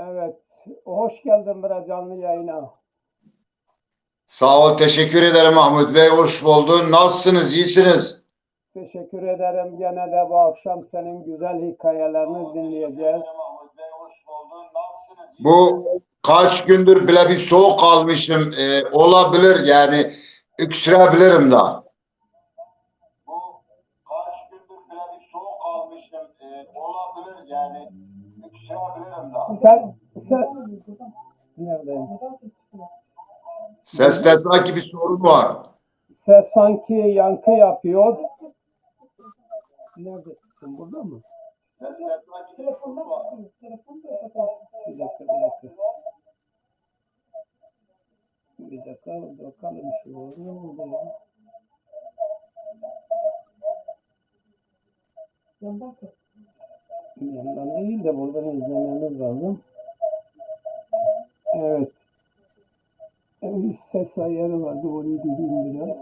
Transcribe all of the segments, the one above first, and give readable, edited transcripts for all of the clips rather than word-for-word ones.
Evet, hoş geldin buraya canlı yayına. Sağ ol, teşekkür ederim Mahmut Bey. Hoş buldun. Nasılsınız? İyisiniz? Teşekkür ederim. Gene de bu akşam senin güzel hikayelerini dinleyeceğiz. Bu kaç gündür bile bir soğuk almışım. Olabilir yani öksürebilirim da. Sen neredeyim? Seste sanki bir sorun var. Ses sanki yankı yapıyor. Neredesin? Burada mı? Bir dakika. Bakalım şu ne oldu ya? Yandan değil de buradan izlememiz lazım. Evet. Bir ses ayarı vardı. Orayı dediğim biraz.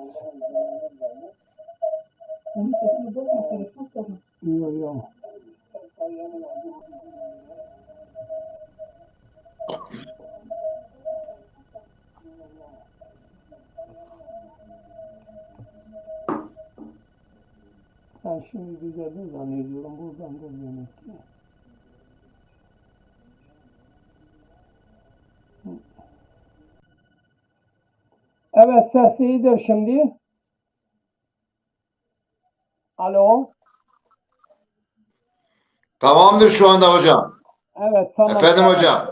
Yok yok. Ben şimdi düzeldi zannediyorum. Buradan da demek ki. Evet, ses iyidir şimdi. Alo. Tamamdır şu anda hocam. Evet, tamam. Efendim Tamam. hocam.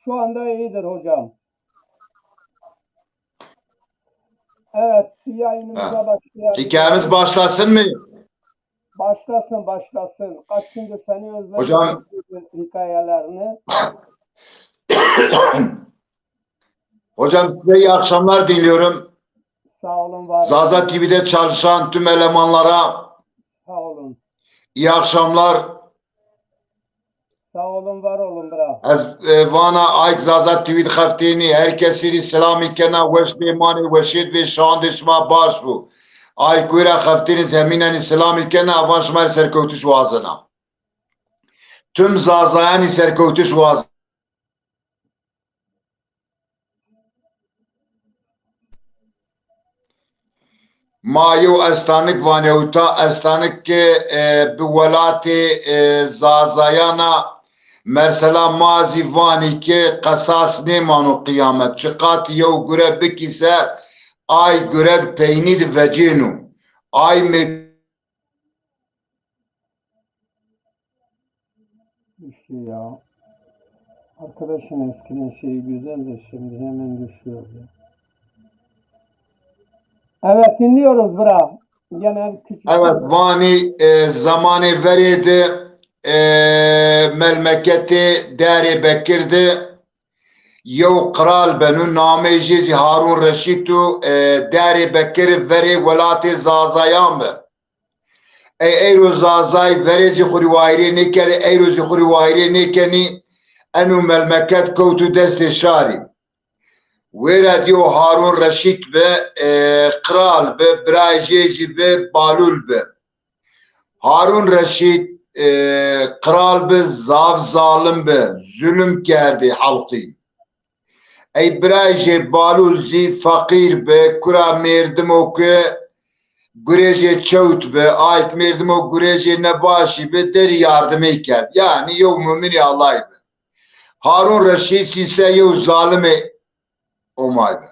Şu anda iyidir hocam. Evet, yayınımıza başlayalım. Hikayemiz başlasın mı? Başlasın. Kaç gündür seni özledim. Hocam. Hikayelerini. Hocam size iyi akşamlar diliyorum. Sağ olun, var olun. Zaza TV'de çalışan tüm elemanlara Sağ olun. iyi akşamlar. Sağ olun, var olun bra. از وانا آیک زازا توید خفتینی هر کسی ری سلامی کنا وش بیمانی وشید بی شاندش ما باش بو آیک کویرا خفتینی زمینانی سلامی کنا اوان شمار سرکوتش وازنا tüm zazayani serkevtiş vaz مایو استانک وانیوتا استانک که به ولات زازایانا مرسلا مازی وانی که قصاص نیمانو قیامت چقات یو گره بکیسه آی گره پینید وجینو آی Düştü ya. Arkadaşın eskiden şeyi güzel de şimdi hemen düşüyor ya. Evet, dinliyoruz bra. Gene küçük. Evet, vani zamanı veriydi memleketi Deri Bekir'di. Yev kral benu nameci Harun Reşitu Deri Bekir veri velati zazayan be. Eyro zazay verezi xuri vayri nekeri eyro zi xuri vayri nekeni enu memleket koutu dest şari. Wera diyo Harun Reşit be kral be brajezi be balul be. Harun Reşit kral be zav zalim be zulüm kerdi halkı. Ey braje balul zi fakir be kura merdim o ke Güreje çavut be ayet merdim o güreje nebaşi be deri yardımı kerdi. Yani yok mümini Allah be. Harun Reşit ise yok zalimi olmay be.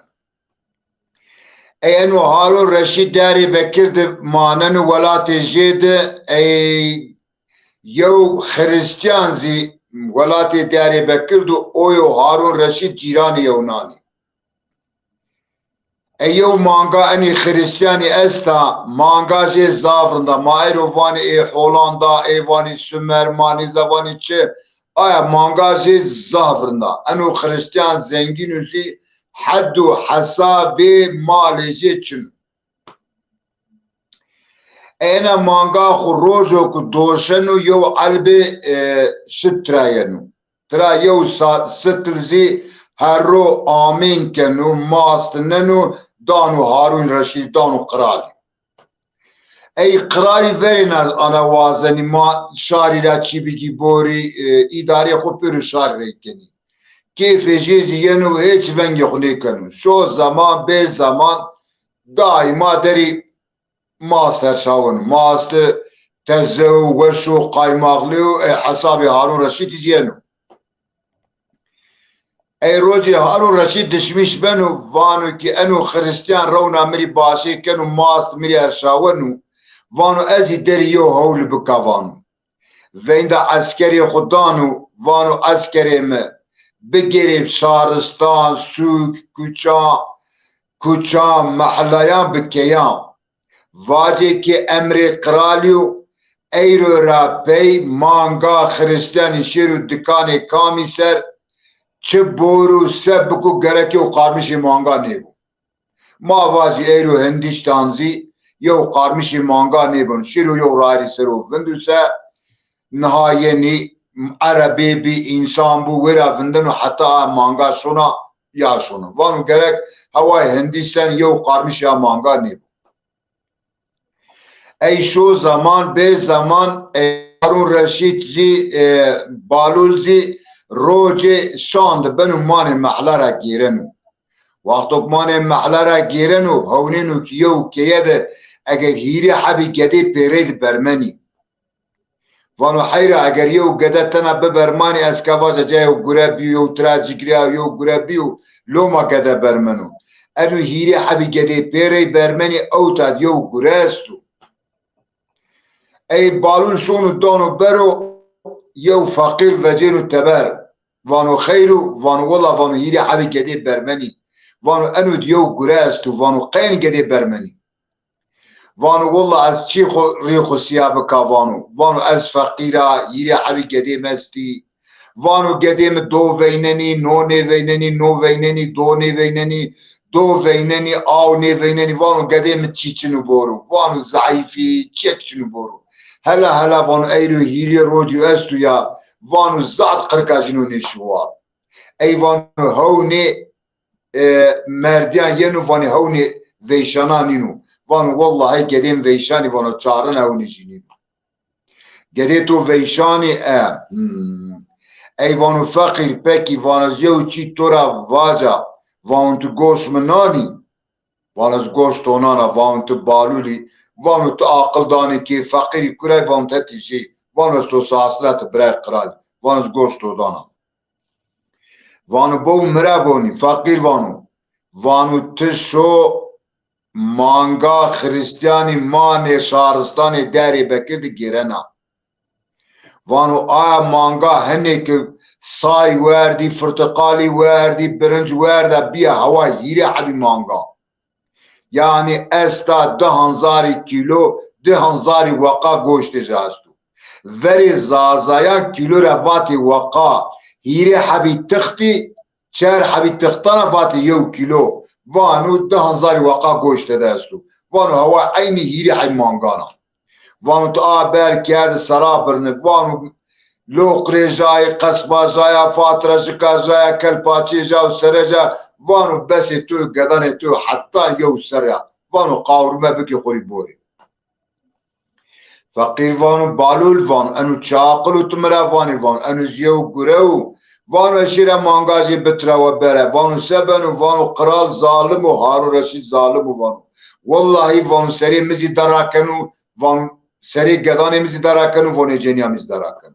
Enu Harun Reşit Deri Bekir'di manen velat-ı jedi ey yev Hristiyan zi velat-ı Deri Bekir'di oyo Harun Reşit cirani Yunani. Eyo manga eni Hristiyani esta manga zi zavrında maero vani Hollanda vani Sümer mani zavani çe aya manga zi zavrında enu Hristiyan zengin uzi haddu hasabi malici çün. Ena manga khu rojo ku doşenu yo albi şitrayenu. Tra yo sitrzi herro amin kenu mastnenu danu Harun Reşid danu kral. ای قراری ورین از آنا وازنی ما شاری را چی بگی بوری اداره خود پر شار ریکنی کیف جیزی ینو هیچ ونگی خونه کنو شو زمان به زمان دائما داری ماست شاون ماست تزو وشو قایماغلیو حسابی هارون رشید زینو ای روزی هارون رشید دشمیش بنو وانو که انو خریستیان رونا مری باشه کنو ماست مری ارشاونو وانو ازی دریو هول بکوانو ویندا عسکری خودانو وانو عسکری ما بگیریم شارستان سوک کوچا محلیان بکیان واجه که امر قرالیو ایرو را پی مانگا خریستیانی شیرو دکان کامی سر چه بورو سب بکو گرکی و قارمشی مانگا نیبو ما واجه ایرو هندیشتانزی یو قارمشی مانگا نیبون شیرو یو راری سرو وندو سه نهایه نی عربی بی انسان بو ورا وندن و حتی مانگا شونا یا شونا وانو گرک هوای هندیستان یو قارمشی مانگا نیبون ای شو زمان به زمان هارون رشید زی بالول زی روج شاند بنو مان محله را گیرنو وقتی مان محله را گیرنو هونینو کیو کیده اگر هیری حبی گده پیرید برمنی وانو حیره اگر یو گده تنه ببرمانی از کواز جایو گره بیو تراجیگریا یو گره بیو لوما گده برمنو انو هیری حبی گده پیری برمنی او تاد یو گره استو ای بالون شونو دانو برو یو فقیر وجینو تبر وانو خیرو وانو والله وانو هیری حبی گده برمنی وانو انو دیو گره استو وانو قین گده برمنی وانو والله از چی ریخو سیاب کاوانو وانو از فقیره هیری حبی گده مستی وانو گده دو ویننی نو ویننی نو ویننی دو ویننی دو ویننی آو ویننی وانو گده چی چنو برو وانو ضعیفی چک چنو برو هلا وانو ایرو هیری روجو استو یا وانو زاد قرکاجنو نشوار ای وانو هونی مردیان ینو وانی هونی ویشانانینو وانو والله گدیم ویشانی وانو چارن هونی جینینو گده تو ویشانی ای وانو فقیر پکی وانو زیو چی تو را واجا وانو تو گوش منانی وانو از گوش تونانا وانو تو بالولی وانو تو عقل دانی که فقیری کرای وانو تتیشی وانو از تو ساسلت برای قرال وانو از گوش تو دانا وانو بو مرابونی فقیر وانو تشو مانگا خریستیانی مان شهرستان داری بکرد گیرنا وانو آیا مانگا هنه که سای وردی فرتقالی وردی برنج ورده بیا هوا هیره حبی مانگا یعنی استا 10,000 کیلو 10,000 وقا گوشت جاستو وری زازایا کیلو رواتی وقا هیره حبی تختی چهر حبی تختانا باتی یو کیلو وانو 10,000 وقا گوشت دستو وانو هوا عینی هیره حبی مانگانا وانو تو آبر کرد سرابرنه وانو لوقری جای قصبا جای فاتره جکا جای کلپاچی جا و سره جا وانو بسی تو گدن تو حتی یو سره وانو قاورمه بکی خوری بوری فقیر وانو بالول وانو انو چاقلو تمره وانو انو زیو گرهو وانو اشیره مانگازی بتره و بره وانو سبنو وانو قرال ظالم و هارون رشید ظالم و وانو والله وانو سری مزی دراکنو وانو سری گدان مزی دراکنو وانو جنیا مزی دراکنو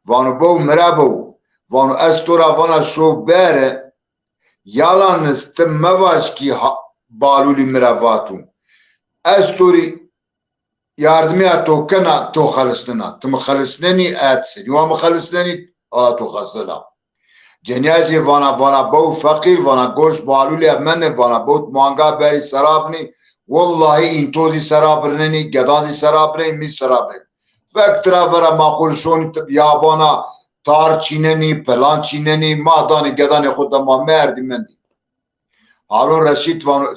وانو بو مرابو وانو از تو را وانا شو بره یالان است مواش کی بالولی مراباتو از توری یاردمی تو کنا تو خلصنا تم خلصننی اتسنی وام خلصننی تو خلصنا جنیازی وانا بو فقیر وانا گوش بالولی من وانا بوت مانگا بری سرابنی والله این توزی سرابرننی گدازی سرابرنی می سرابرنی فکترا برا ماخول شون یابانا تار چیننی پلان چیننی ما دانی گدان خود ما مردی مندی هارون رشید وانو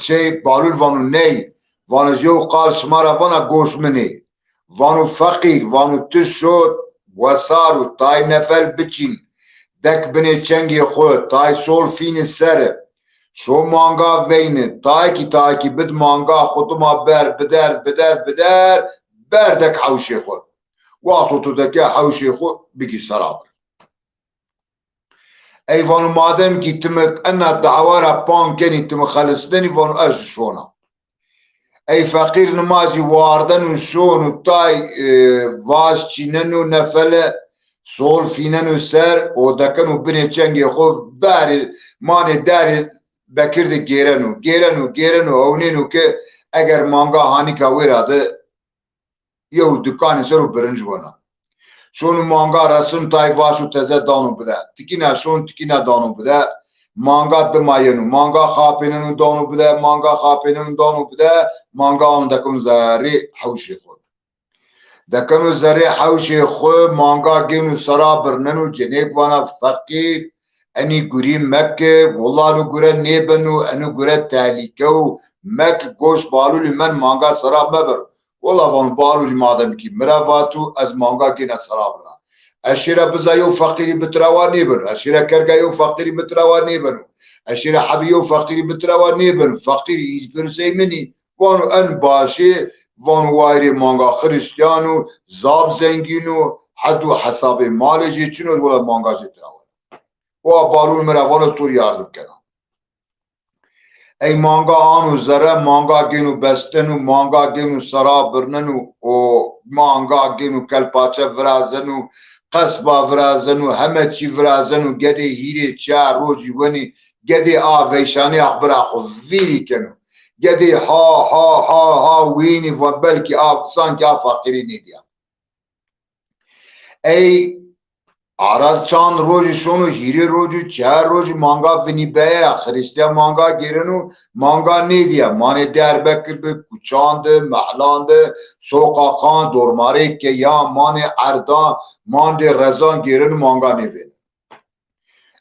بالول وانو نی وانو جو قال شمارا وانا گوش منی وانو فقیر وانو تشود وسارو تای نفل بچین دک بنی چنگی خود تای سول فین سره شو مانگا وین تاکی بد مانگا خودما بر بدر بردك حوشي خود وقتو تو دكي حوشي خود بكي سرابر اي فانو مادم كي تمك انا دعوارا بان كني تم خلصدني فانو اش شونا اي فقير نماجي واردن شونو تاي واش چيننو نفله سول فيننو سر و دكنو بني چنگي خود باري ماني داري بکرد گیرنو اونینو که اگر مانگا هانی که ویراده یو دکانی سرو برنج ونا شون مانگا رسم تای واشو تزه دانو بده تکینا شون تکینا دانو بده مانگا دماینو مانگا خاپیننو دانو بده مانگا اون دکن زاری حوشی خود دکنو زاری حوشی خود مانگا گینو سرابر ننو جنیب وانا فقیر اني گوري مكة والله نو گوره نيبنو انو گوره تهليكو مكة گوش بالو لمن مانگا سراب مبر والله وان بالو لمادم كي مراواتو از مانگا كينا سرابنا اشيرا بزايو فقيري بتراوا نيبن اشيرا كرگايو فقيري بتراوا نيبن اشيرا حبيو فقيري بتراوا نيبن فقيري يزبرسي مني وانو ان باشي وانو وايري مانگا خريستيانو زاب زنگينو حدو حساب مالجي چنو ولا مانگا جتراوا و بارون مروان تور yardım کنم ای مانگا آنو زره مانگا گینو بستنو مانگا گینو سرا برننو و مانگا گینو کلپاچه ورازنو قصبا ورازنو همه چی ورازنو گده هیره چه روجی ونی گده آویشانی اخبر اخو ویری کنو گده ها وینی و بلکی سانکی فقیری نیدیا ای آراد چند روزی شونو هیری روزی چهار روزی مانگا فنی بیا خریستیا مانگا گیرنو مانگا نیدیا مانه در بکر به کوچاند محلاند سوقاقان دورماره که یا مانه اردان مانده رزان گیرنو مانگا نیبین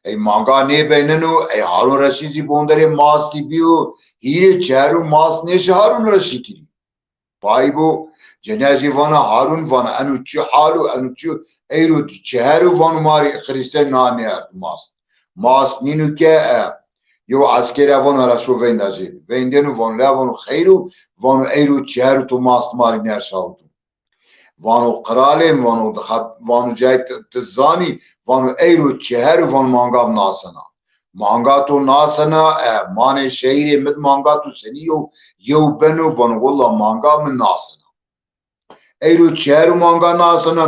ای مانگا نیبیننو ای هارون رشیدی بوندری ماستی بیو هیری چهارو ماست نیش هارون رشیدی پای بو جنازی وانا هارون وانا انو چی حالو انو چی ایرو چهرو وانو ماری خریسته نانی ماست نینو که یو عسکر وانو رشو ویندازید ویندنو وانو خیرو وانو ایرو چهرو تو ماست ماری نرشاو وانو قرالیم وانو جای تزانی وانو ایرو چهرو وانو مانگا ناسنا مانگا تو ناسنا مان شهیر مد مانگا تو سنیو یو بنو وانو والله مانگا من ناسنا ایرو چهرو مانگا ناسنا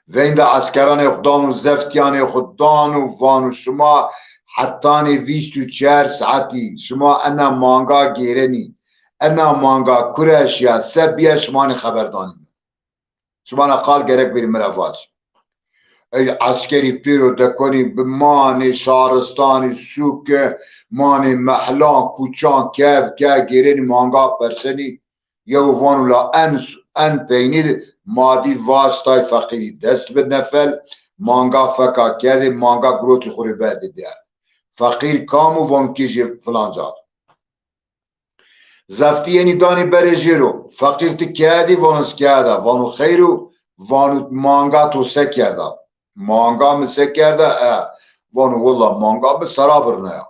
وینده عسکران اقدام و زفتیان خوددان و وانو شما حتانی 24 ساعتی شما انا مانگا گیرنی انا مانگا کرش یا سبیه شما خبردانی شما نقال گرک بری مرفات ای عسکری پیرو دکنی بمان شهرستانی سوک مان محلان کوچان که گیرنی مانگا پرسنی یو وانو لا ان پینید مادی واسطای فقیری دست به نفل مانگا فکا کرده مانگا گروتی خوری برده دیار فقیر کامو وان کیجی فلان جاد زفتی یعنی دانی برجی رو فقیر تی کردی وانوس کرده وانو خیرو وانو مانگا تو سک کرده مانگا مسک کرده وانو والله مانگا به سرابر نیا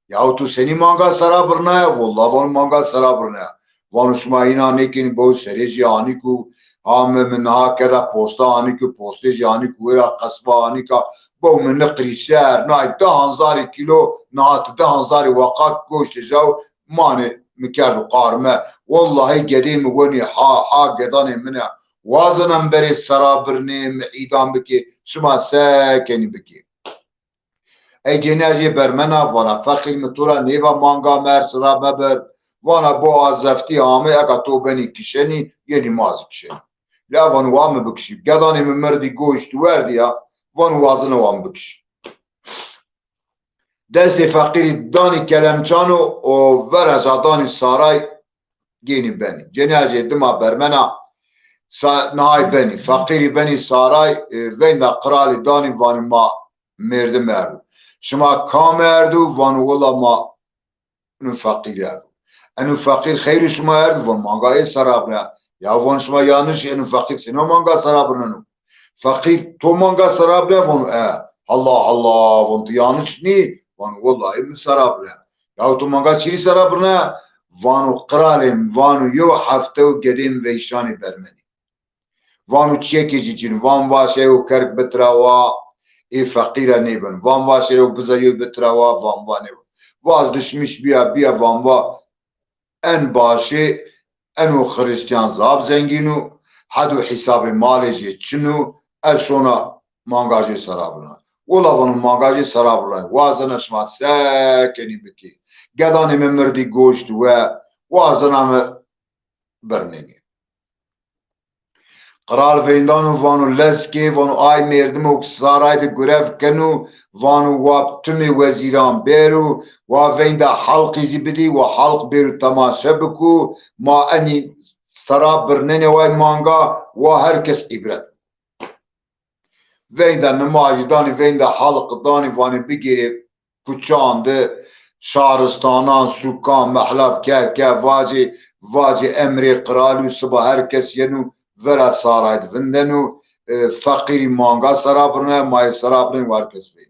یا تو سنی مانگا سرابر نیا والله وانو مانگا سرابر نیا وانو شما اینا نیکن باو سریجی آنی کو هم من ها كذا بوستا اني كو بوستيج يعني كويرا قصبه اني كا بو من نقري سعر ناي 10000 كيلو نات 10000 وقات كوشت جو ماني مكر قارمه والله قديم وني ها قداني منها وازنم بري سرابرني معيدان بكي شما ساكني بكي اي جنازي برمنا وانا فخر متورا نيفا مانغا مرس رابر وانا بو ازفتي عامي اكا تو بني كشني يعني ماز كشني لا وان وام بکشی گدانی من مردی گوشت وردیا وان وازن وام بکشی دست فقیری دانی کلمچانو و ورز دانی سارای گینی بنی جنازه دما برمنا نهای بنی فقیری بنی سارای وین دا قرالی دانی وان ما مرد مردو شما کام اردو وان ولا ما انو فقیر اردو انو فقیر خیر شما اردو وان مانگای سراب نه یا وان شما yanlış yani fakir sino manga sarabırnanım. Fakir to manga sarabla von Allah Allah von yanlış ni وان والله من سرابنا يا تو مانگا چی سرابنا وانو قرالم وانو یو هفته و قدیم ویشانی برمنی وانو چیکی جیجین وان واشه و کرک بتراوا ای فقیره نیبن وان واشه و بزایو بتراوا وان وانه واز دشمش بیا وان وا ان باشه انو خریستیان زاب زنگینو حدو حساب مالجی چنو اشونا مانگاجی سرابنا ولا وانو مانگاجی سرابنا وازن اشما ساکنی بکی گدانی من مردی گوشت و وازن هم برنینی قرال ویندانو وانو لسکی وانو آی مردمو سارای ده گرف کنو وانو واب تمی وزیران بیرو و وینده حلقی زی بدی و حلق بیرو تماشا بکو ما انی سراب برنینی وای مانگا و هر کس عبرت وینده نماجی دانی وینده حلق دانی وانی بگیری کچانده شهرستانان سوکان محلب که واجی امری قرالو صبح هر کس ینو ورا ساراید وندنو فقیری مانگا سرابرنه مای سرابرنه وار کس بین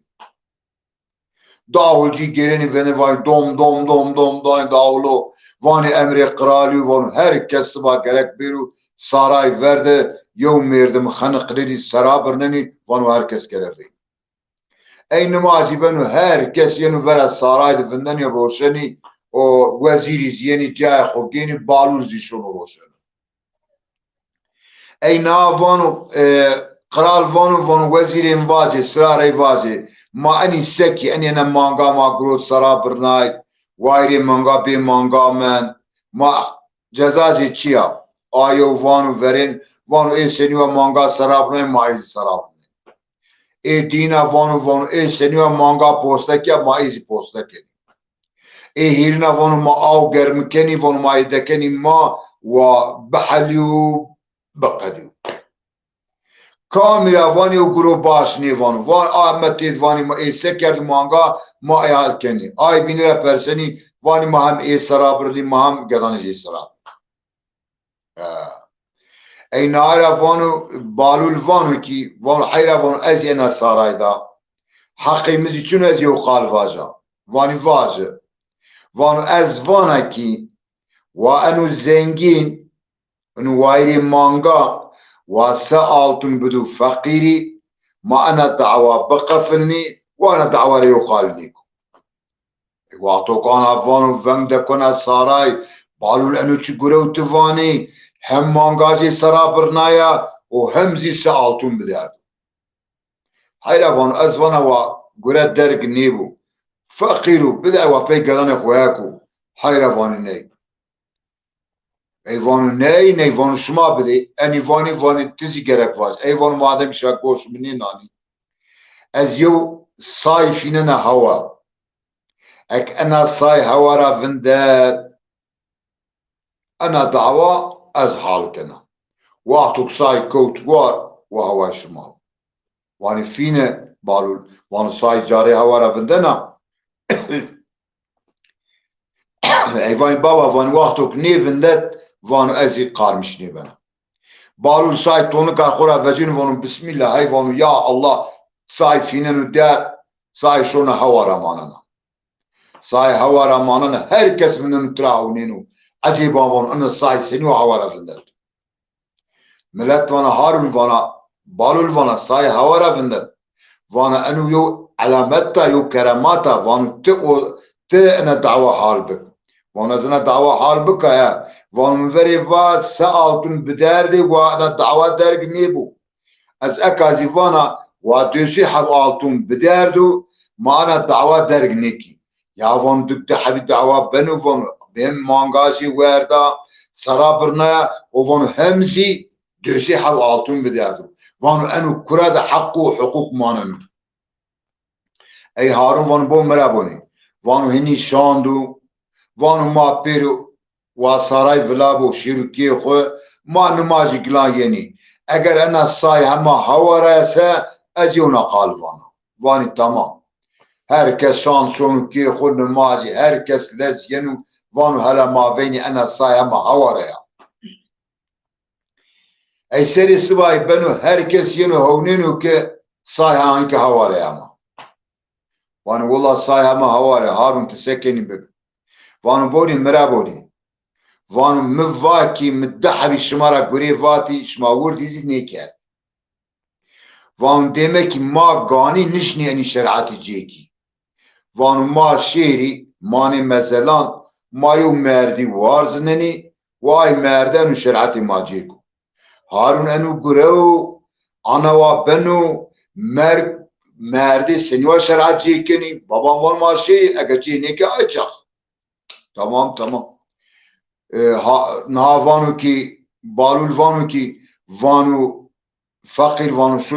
داول جی گیرنی ونه وای دوم داولو وانی امری قرالی وان هر کس با گرک بیرو سارای ورده یو مردم خنق ریدی سرابرننی وانو هر کس گرفی این نمازی بنو هر کس ینو ورا سارای وندنی روشنی و وزیری زیانی جای خوگینی بالول زیشونو روشنی ای ناوانو قرال وانو وزیر واجه سرار واجه ما اني سكي اني انا مانغا ما قروت سرابر ناي وايري مانغا بي مانغا من ما جزاجي چيا آيو وانو ورين وانو اي سنيو مانغا سرابر ناي ما ايزي سرابر ناي اي دينا وانو اي سنيو مانغا پوستكيا ما ايزي پوستكي اي هيرنا وانو ما آو گرمكني وانو ما ايدكني ما و بحليو بقديو کاملا وانی و گروه باش نیوانو وان آمتید وانی ما ایسه کرد مانگا ما ایال کنی آی بینی را پرسنی وانی ما هم ای سرابرلی ما هم گدانجی سرابر ای نارا وانو بالول وانو کی وانو حیرا وانو از اینا سارای دا حقی مزی چون از یو قال واجا وانی واجه وانو از وانا کی و انو زنگین انو وایری مانگا واسا altın بدو فقيري ما أنا دعوة بقفلني وأنا دعوة ليقال وقتو كان أفانو فنگ دكونا ساراي بالو لأنو چگره تفاني هم مانگازي سرابرنايا و هم زي سا altın بدار هيرا فانو أزوانا و گره درگ نيبو فقيرو بدأ و پي قدان اخوهاكو هيرا فانو ني ایوانو نه وانو شما بده انی وانی تزی گرک واز ایوانو مادم شاکوش منی نانی از یو سای فینن هوا اک انا سای هوا را وندد انا دعوا از حال کنا وقتو سای کوت وار و هوا شما وانی فینه بالول وانو سای جاری هوا را وندنا ایوانی بابا وانی وقتو کنی وندد وانو ازی قارمش نیبنا بالول سای تونو کار خورا وجین وانو بسم الله های وانو یا الله سای فیننو در سای شونه هوا رماننا سای هوا رماننا هر کس منو تراونینو عجیبا وانو انا سای سنو هوا رفندد ملت وانا هارول وانا بالول وانا سای هوا رفندد وانا انو یو علامتا یو کراماتا وانو ته انا دعوه حال بک وانا زنا دعوه حال بکایا وان منفری و سه altın بدردی و انا دعوه درگ نیبو از اکازی وانا و دوشی حب altın بدردو ما انا دعوه درگ نیکی یا وان دکته حبی دعوه بنو وان بهم مانگاجی وردا سرابرنا و وان همزی دوشی حب altın بدردو وان انو کرد حق و حقوق مانن ای هارون وان بو مرابونی وانو هنی شاندو وانو ما پیرو و سارای ولابو شیروکی خو ما نمازی گلان ینی اگر انا سای همه هوا راسه اجیونا قالوانا وانی تمام هر کس شانسون کی خو نمازی هر کس لز ینو وانو هلا ما بینی انا سای همه هوا ریا ای سری سبای بنو هر کس ینو هونینو که سای هانگی هوا ریا ما وان والله صاي هما هواري هارون تسكني بك وان بوني مرا بوني وان مفاكي مدحبي شمارا قري فاتي شماور ديزي نيكر وان ديمكي ما قاني نشني اني شرعاتي جيكي وان ما شيري ماني مثلا ما يو مردي وارزنني واي مردان شرعاتي ما جيكو هارون انو قرو انا وابنو مردي سنوا شرعات جيكني بابا وان ما شيري اگه جي نيكي ايچخ tamam نها وانو كي بالول وانو كي وانو فقير وانو شو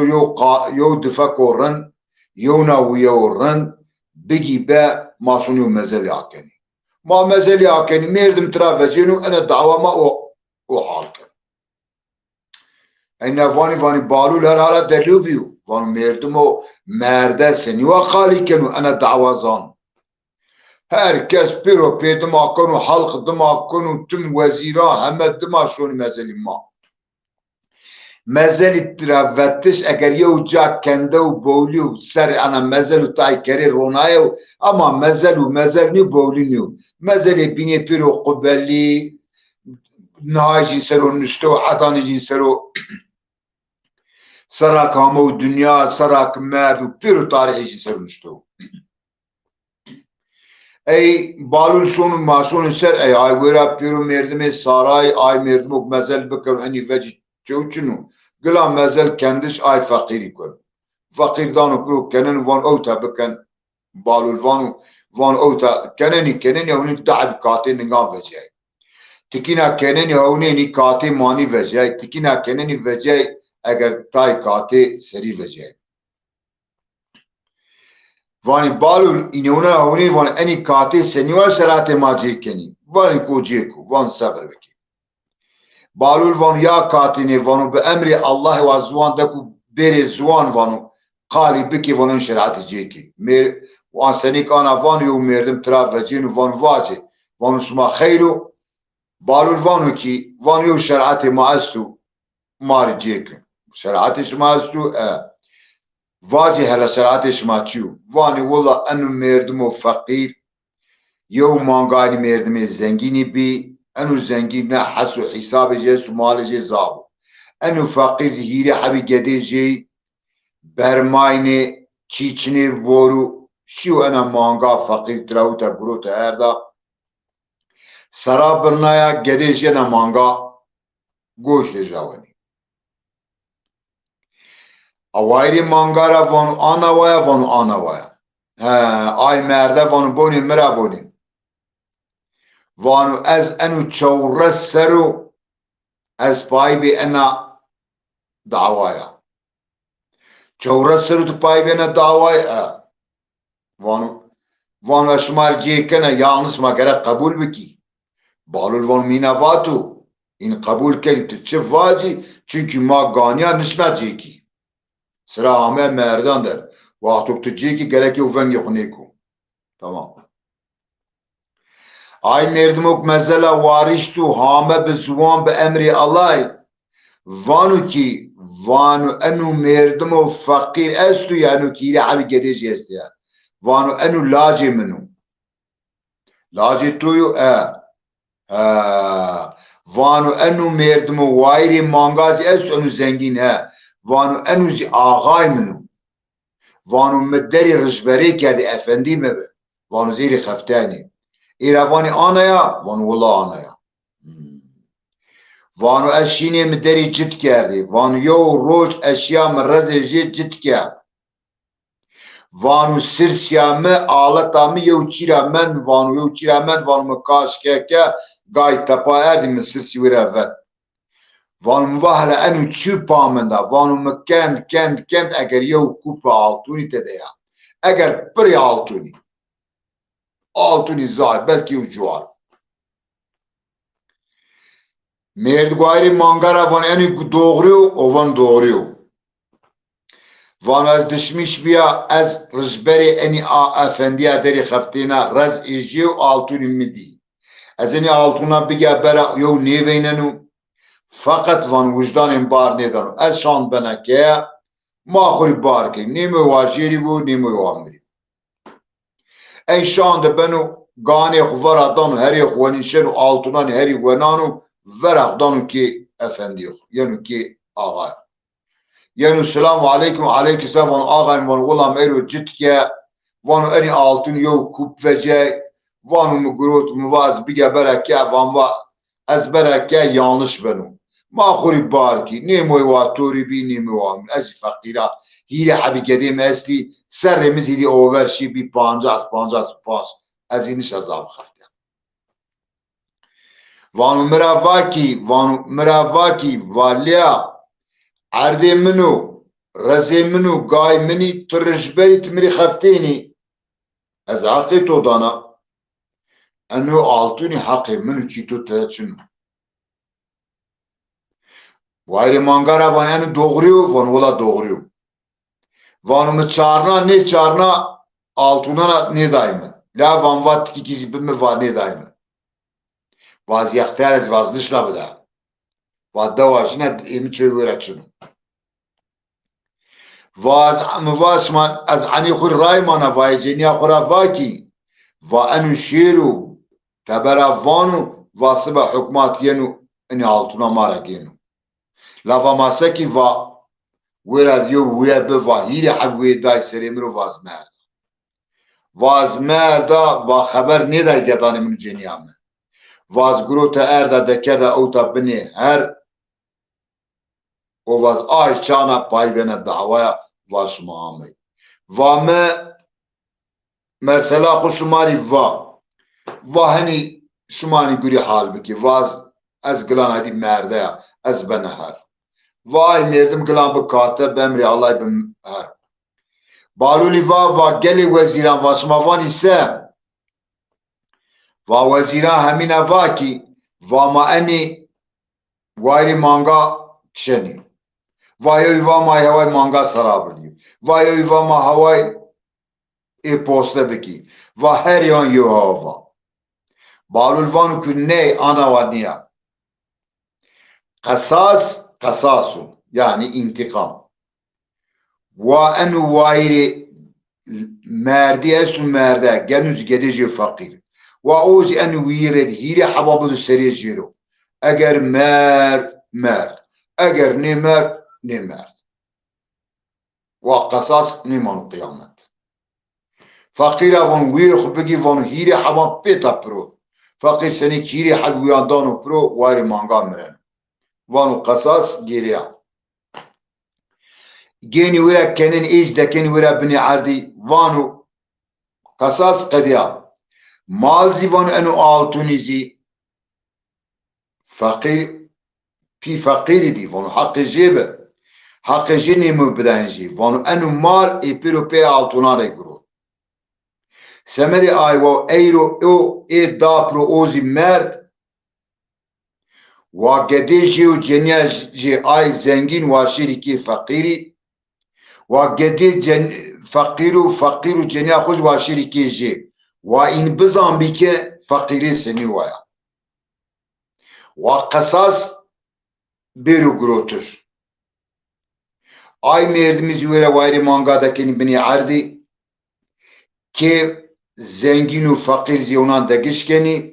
يو دفكو رن يونا ويو رن بيجي با ما شنو مازال يعكني ما مازال يعكني ميردم ترافجينو انا الدعوة ما او حالك اين واني بالول هر حالة دلو بيو وانو ميردمو مرده سنوا قالي كنو انا دعوة زان herkes piro pê dimakon û halq dimakon û tim wezîra heme dima şonî mezelî ma. Mezelî travetiş eger yew ca kende û bowlî û serê ana mezel û tayê kerê ronaye û ama mezel û mezel nî bowlî nî û mezelê bînê pîro qubelî nihayê jî ser û nişte û edanê jî ser û serak hame û dunya serak merd û pîro tarîhê jî ser û nişte û ey balul şonu maşonu ser ey ay wera piro merdime saray ay merdimok mezel bikir hani veci çuçunu gila mezel kendiş ay fakiri kun fakir danu piro kenen van ota biken balul van ota kenen ya hunin ta'ab katin ngan veci tikina kenen ya hunin kati mani veci tikina kenen veci eğer tay kati seri veci وانی بالول اینونا هونی وان انی کاتی سنیوار شرایط ما جیکنی وانی کو جیکو وان صبر بکی بالول وان یا کاتی نی وانو به امر الله و زوان دکو بری زوان وانو قالی بکی وانو شرایط جیکی میر وان سنی کانا وان یو مردم طرف وجین وان واجه وانو شما خیرو بالول وانو کی وان یو شرایط ما استو مار جیکن شرایط شما استو واجه هلا شرعتش ماتشو واني والله انو مردمو فقير يو مانغاني مردمي زنگيني بي انو زنگين نه حسو حساب جيست مال جي زابو انو فقير زهيري حبي قدي جي برمايني چيچني بورو شو انا مانغا فقير تراوتا بروتا هردا سرا برنايا قدي جي انا مانغا گوش جاوني اوایری مانگارا وان آنوایا وان آنوایا آی مرده وان بونی مرا بونی وانو از انو چورس سرو از پای بی انا دعوایا چورس سرو تو پای بی انا دعوایا وانو اشمار جی کنه یانس ما گره قبول بکی بالول وان مینواتو این قبول کردی تو چه واجی چونکی ما گانیا نشنا جی کی sıra hame merdandır. Vaktuktucu ki gereki uvengi xuneku. Tamam. Ay merdimok mesela variştu hame bi zuvan bi emri Allah. Vanu ki vanu enu merdimo fakir estu yani ki ile abi gedeci esti ya. Vanu enu laci minu. Laci tuyu vanu enu merdimo vairi mangazi estu enu zengin وانو انوزی آغای منو وانو مدری رجبری کرده افندی مبه وانو زیری خفتانی ایروانی آنایا وانو والله آنایا وانو اشینی مدری جد کرده وانو یو روش اشیا مرز جد کرد وانو سرسیا مه آلتا مه یو چیرا من وانو مکاش که گای تپا اردی من سرسی ویره ود وانو مواهله انو چو پامنده وانو مکند اگر یو کوپ آلتونی تده یا اگر پری آلتونی زای بلکی یو جوار مردگواری مانگارا وان انو دوغریو او وان دوغریو وانو از دشمیش بیا از رجبری انی افندیا داری خفتینا رز ایجیو آلتونی میدی از انی آلتونا بگه برا یو نیویننو فقط وان وجدان بار ندارم از شان بنا که ما خوری بار که نیمه واجیری بود نیمه وامری ای شان بنو گانه خورا دانو هری خوانیشن و آلتونان هری ونانو ورق دانو که افندی یعنی که آقا یعنی سلام علیکم علیکم سلام وان آقا وان غلام ایرو جد که وانو انی آلتون یو کوب وجه وانو مگروت مواز بگه برکه وان و از برکه yanlış بنو ما خوری بارکی نیموی واتوری بی نیموی وامن از فقیره هیره حبی گدیم اصلی سر رمیز هیری اوورشی بی 50 از اینش عذاب خفته وانو مراواکی والیا عرض منو رزي منو قاي مني ترجبري تمري خفتيني از حقي تو دانا انو آلتوني حقي منو چيتو تهچنو وایری مانگارا وان انو دوغريو وان ولا دوغريو وانو مچارنا نه چارنا آلتونا نه دايمه لا وان وات کی کسی بمه وان نه دايمه واز يختار از وازنش لابدا واد دواشنا ايمي چوي ورچنو واز من از عنی خور رای مانا وای جنیا خورا واکی و انو شیرو تبرا وانو واسبه حکمات ینو انی آلتونا مارا گینو لفا ماسکی و ویرا دیو ویا به وحیری حق وی دای سریمرو واز مردا با خبر نیدا گدانی من جنیامه واز گروتا اردا دکردا اوتا بنی هر و واز آی چانا پای بینه دعوایا واش محمد وامه مثلا خوش شماری و هنی شمانی گوری حال بکی واز از گلان هدی مرده از بنهر وای مردم گلان بکاته بمری الله بمهر بالولی و گلی وزیران واسماوانی سه و وزیران همین واکی و ما انی وایری مانگا کشنی وای ما هوای مانگا سرابلی وای ما هوای ای پوسته بکی و هر یان یو هوا بالول وانو که نه آنا و نیا قصاصو yani intikam و انو وایری مردی اسم مرده گنوز گدیجی فقیر و اوز انو ویرد هیری حبابدو سری جیرو اگر مرد اگر نمرد و قصاص نمان قیامت فقیر وان ویر خود بگی وان هیری حباب پیتا پرو فقیر سنی چیری حلویان دانو پرو واری مانگا مرن وانو قصاص گیریا گینی ورا کنن ایز دکنی ورا بنی عردی وانو قصاص قدیا مالزی وانو انو آلتونیزی فقیر پی فقیری دی وانو حق جیبه حق جی نمو بدنجی وانو انو مال ای پیرو پی آلتونا رگرو سمدی آیوو ایرو او ای داپرو اوزی مرد و گدیجی و جنیا جی آی زنگین و شریکی فقیری و گدی فقیر و جنیا خوش و شریکی جی و این بزن بی که فقیری سنی وایا و قصاص بیرو گروتر آی مردمیز ویره وایری مانگا دکنی بنی عردی که زنگین و فقیر زیونان دگش کنی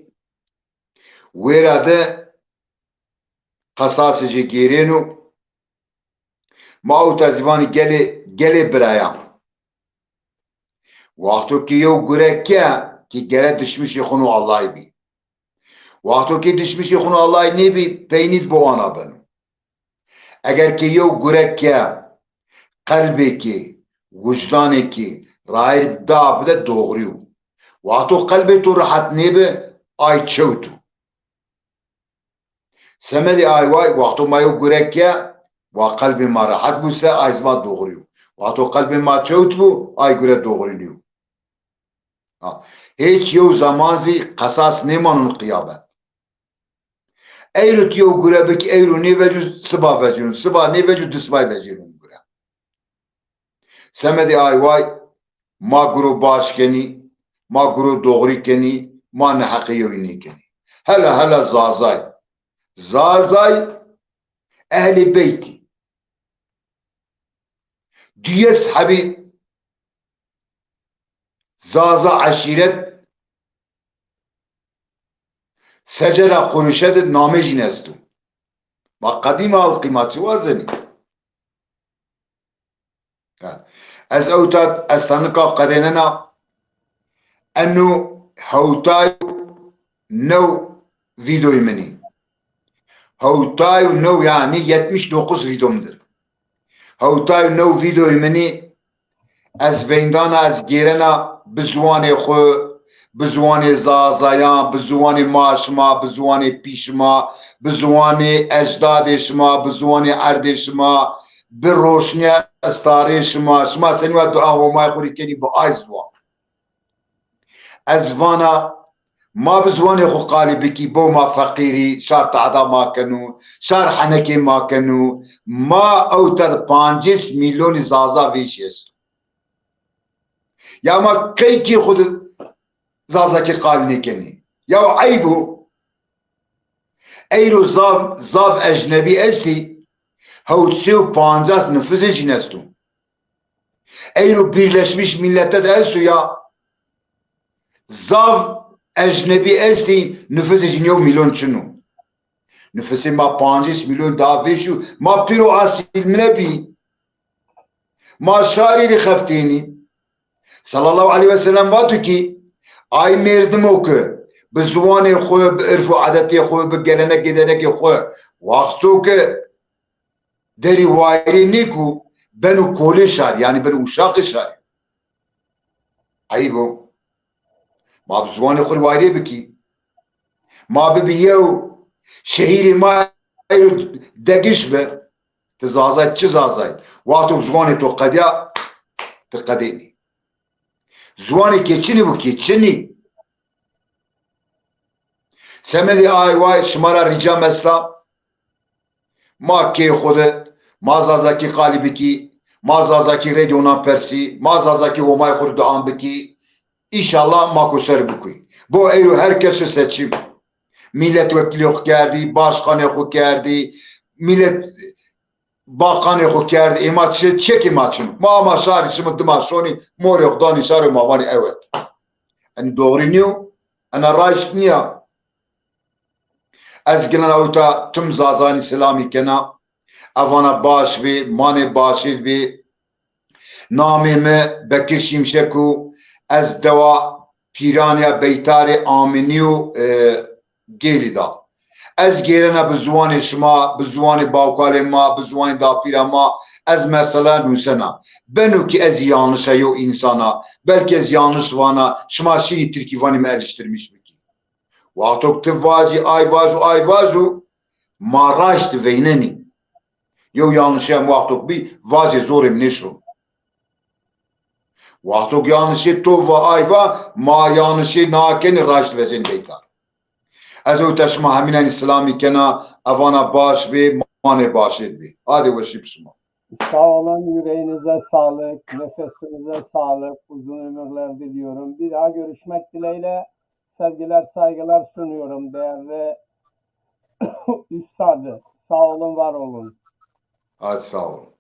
ویره ده قصاص جی گیرینو ما او تزیوانی گلی برایام وقتو که یو گره که گره دشمشی خونو اللهی بی وقتو که دشمشی خونو اللهی نی بی پینید بو آنا بنو اگر که یو گره قلبی که وجدانی که رای دا بده دوغریو وقتو قلبی تو راحت نی به آی چوتو سمدی آی وای وقتو ما یو گره و قلبی ما راحت بوسه آیز ما دوغریو وقتو قلبی ما چوت بو آی گره دوغری نیو هیچ یو زمازی قصاص نیمانون قیابت ایرو تیو گره بکی ایرو نی وجو سبا وجیرون سبا نی وجو دسبای وجیرون گره سمدی آی وای ما گرو باش کنی ما گرو دوغری کنی ما نحقیوی نی کنی هلا زازای اهل بیتی دیس حبی zaza aşiret secera kuruşed name jinestu. Bak kadim al kıymatı vazeni. Ez اوتاد استانکا قدننا انو هوتاي نو فيديو مني هوتاي نو يعني 79 فيديومdur. هوتاي نو فيديو مني از ویندانا از گیرنا بزوان خو بزوان زازایان بزوان ماشما بزوان پیشما بزوان اجدادشما بزوان اردشما bir roşniye estarê şima senî we dua homay xurî kenî bi ay ziwan ez vana ma bi ziwanê xwe qalî bikî bo ma feqîrî şar teada makenu şar henekê makenu ma ew te 5 milyonî zaza vê jî est ya ma keykî xwe zazakê qalî nekenî ya eyb bû eyro zav ecnebî estî Havutsi 50 nüfusu jinestu. Eyro Birleşmiş Milletler de estu ya. Zav ecnebi esti nüfusu jinev milyon çinu. Nüfusu ma 5 milyon daha veşu. Ma piro asil mnebi. Ma şari li khaftini. Sallallahu aleyhi ve sellem vatu ki ay merdim oku. Bi zuvanê xwe, bi irf û adetê xwe, bi gelenekê denekê xwe. Waxtu ki deri vayrê neku benu kolê şar yani benu uşaqê şar. Ayıp o. Ma bi ziwanê xwe vayrê bikî. Ma bibiye û şehîrê ma degiş be. Ti zazay çi zazay? Waxtu ziwanê to qediya ti qedênî. Ziwanê keçinî bû keçinî. Semedê ay vay şimara rica mesela ma kê xwe ma zazakî qalî bikî ma zazakî radyonan persî ma zazakî homay xwe duan bikî İnşallah ma ku ser bikî bo eyro herkesi seçim milletvekilî xwe kerdî başkanê xwe kerdî millet bakanê xwe kerdî êma çekê ma çin ma ama şarî şima dima şonî morê xwe danî şarê ma vanî evet enî doğrî nîyo ena rayişt niya ez gilena wita tim zazanî silamî kena evana baş bê manê başîr bê namê me Bekir Şimşek û ez dewa pîraniya beytarê Aminî û gêlî da ez gêrena bi ziwanê şima bi ziwanê bawkalê ma bi ziwanê dapîra ma ez mesela nûsena benûkî ez yanlış heyo insana belkî ez yanlış vana şima şînî Tirkî vanî me eleştirmiş bikî waxtok ti vacî ayvaz û ayvaz û ma raşt veynenî Yo yanlışım vaktok bir vazı zorim neşru. Vaktok yanlışı to ve ayva ma yanlışı naken raşt vezin beytar. Ez o teşma haminen İslami kena avana baş ve mane başır bir. Hadi ve şipsuma. Sağ olun, yüreğinize sağlık, nefesinize sağlık, uzun ömürler diliyorum. Bir daha görüşmek dileğiyle sevgiler, saygılar sunuyorum değerli üstadı. Sağ olun, var olun. Hadi sağ olun.